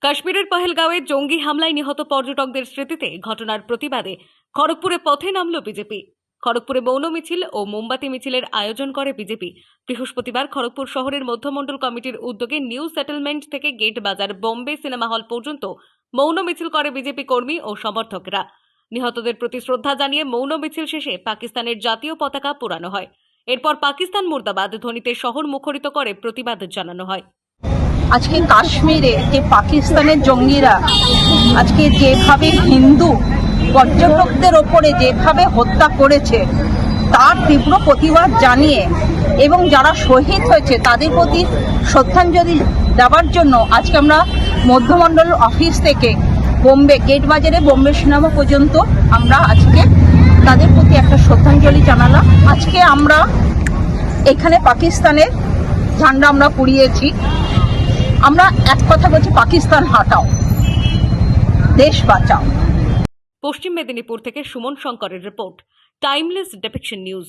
কাশ্মীরের পহেলগাঁওয়ে জঙ্গি হামলায় নিহত পর্যটকদের স্মৃতিতে ঘটনার প্রতিবাদে খড়গপুরে পথে নামল বিজেপি। খড়গপুরে মৌন মিছিল ও মোমবাতি মিছিলের আয়োজন করে বিজেপি। বৃহস্পতিবার খড়গপুর শহরের মধ্যমণ্ডল কমিটির উদ্যোগে নিউ সেটেলমেন্ট থেকে গেট বাজার বোম্বে সিনেমা হল পর্যন্ত মৌন মিছিল করে বিজেপি কর্মী ও সমর্থকরা। নিহতদের প্রতি শ্রদ্ধা জানিয়ে মৌন মিছিল শেষে পাকিস্তানের জাতীয় পতাকা পোড়ানো হয়। এরপর পাকিস্তান মুর্দাবাদ ধ্বনিতে শহর মুখরিত করে প্রতিবাদ জানানো হয়। আজকে কাশ্মীরে যে পাকিস্তানের জঙ্গিরা আজকে যেভাবে হিন্দু পর্যটকদের ওপরে যেভাবে হত্যা করেছে তার তীব্র প্রতিবাদ জানিয়ে এবং যারা শহীদ হয়েছে তাদের প্রতি শ্রদ্ধাঞ্জলি দেওয়ার জন্য আজকে আমরা মধ্যমণ্ডল অফিস থেকে বোম্বে গেট বাজারে বোম্বে সিনেমা পর্যন্ত আমরা আজকে তাদের প্রতি একটা শ্রদ্ধাঞ্জলি জানালাম। আজকে আমরা এখানে পাকিস্তানের ঝান্ডা আমরা পুড়িয়েছি। আমরা এক কথা বলছি, পাকিস্তান হাটাও, দেশ বাঁচাও। পশ্চিম মেদিনীপুর থেকে সুমন শঙ্করের রিপোর্ট, টাইমলেস ডিপিকশন নিউজ।